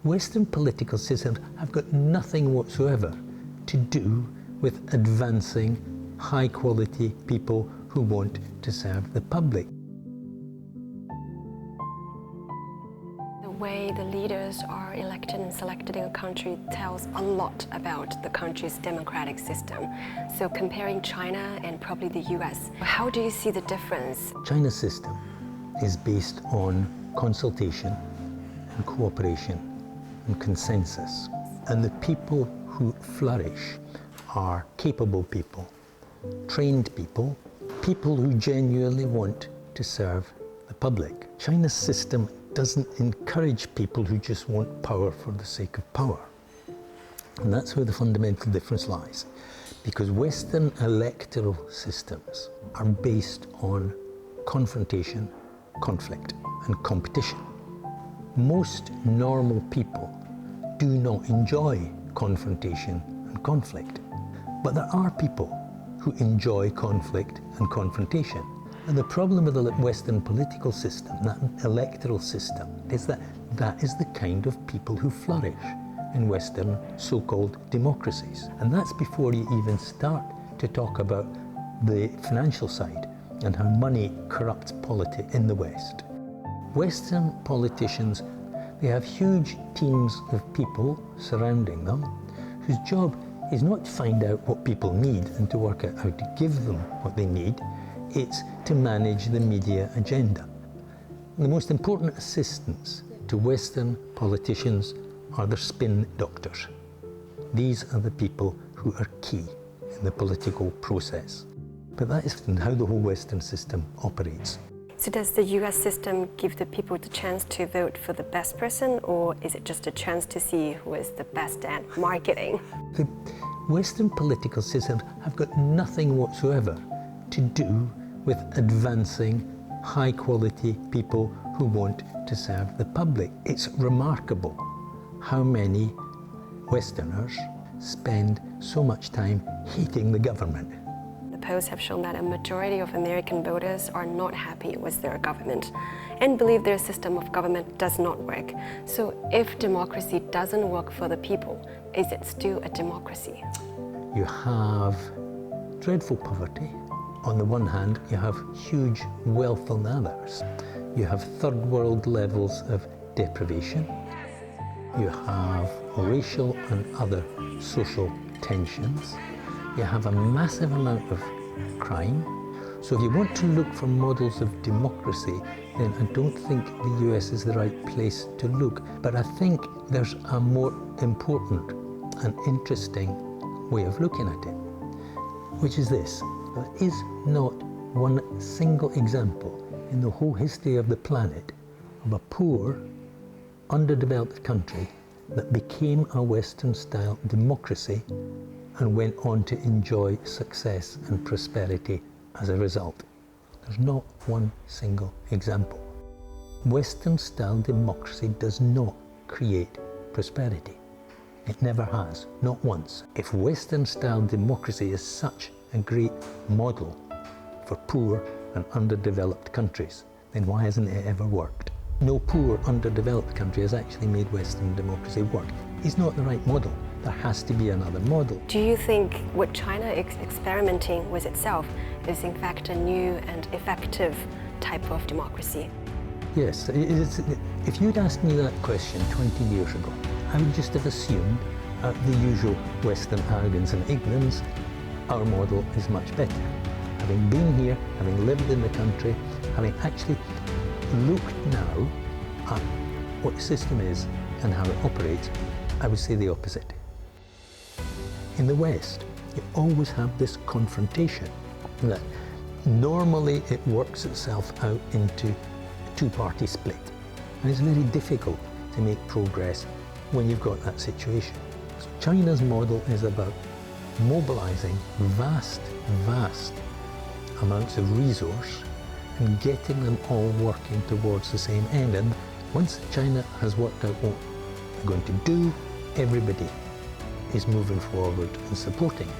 Western political systems have got nothing whatsoever to do with advancing high-quality people who want to serve the public. The way the leaders are elected and selected in a country tells a lot about the country's democratic system. So comparing China and probably the US, how do you see the difference? China's system is based on consultation and cooperation and consensus. And the people who flourish are capable people, trained people, people who genuinely want to serve the public. China's system doesn't encourage people who just want power for the sake of power. And that's where the fundamental difference lies. Because Western electoral systems are based on confrontation, conflict, and competition. Most normal people do not enjoy confrontation and conflict. But there are people who enjoy conflict and confrontation. And the problem with the Western political system, that electoral system, is that that is the kind of people who flourish in Western so-called democracies. And that's before you even start to talk about the financial side and how money corrupts politics in the West. Western politicians, they have huge teams of people surrounding them whose job is not to find out what people need and to work out how to give them what they need. It's to manage the media agenda. The most important assistants to Western politicians are their spin doctors. These are the people who are key in the political process. But that isn't how the whole Western system operates. So does the US system give the people the chance to vote for the best person, or is it just a chance to see who is the best at marketing? The Western political systems have got nothing whatsoever to do with advancing high-quality people who want to serve the public. It's remarkable how many Westerners spend so much time hating the government. The polls have shown that a majority of American voters are not happy with their government and believe their system of government does not work. So if democracy doesn't work for the people, is it still a democracy? You have dreadful poverty. On the one hand, you have huge wealth on the others. You have third world levels of deprivation. You have racial and other social tensions. You have a massive amount of crime. So if you want to look for models of democracy, then I don't think the US is the right place to look. But I think there's a more important and interesting way of looking at it, which is this. There is not one single example in the whole history of the planet of a poor, underdeveloped country that became a Western-style democracy and went on to enjoy success and prosperity as a result. There's not one single example. Western-style democracy does not create prosperity. It never has, not once. If Western-style democracy is such a great model for poor and underdeveloped countries, then why hasn't it ever worked? No poor, underdeveloped country has actually made Western democracy work. It's not the right model. There has to be another model. Do you think what China is experimenting with itself is in fact a new and effective type of democracy? Yes. If you'd asked me that question 20 years ago, I would just have assumed the usual Western arrogance and ignorance. Our model is much better. Having been here, having lived in the country, having actually looked now at what the system is and how it operates, I would say the opposite. In the West, you always have this confrontation that normally it works itself out into a two-party split. And it's very difficult to make progress when you've got that situation. So China's model is about mobilizing vast amounts of resource and getting them all working towards the same end. And once China has worked out what they're going to do, everybody is moving forward and supporting it.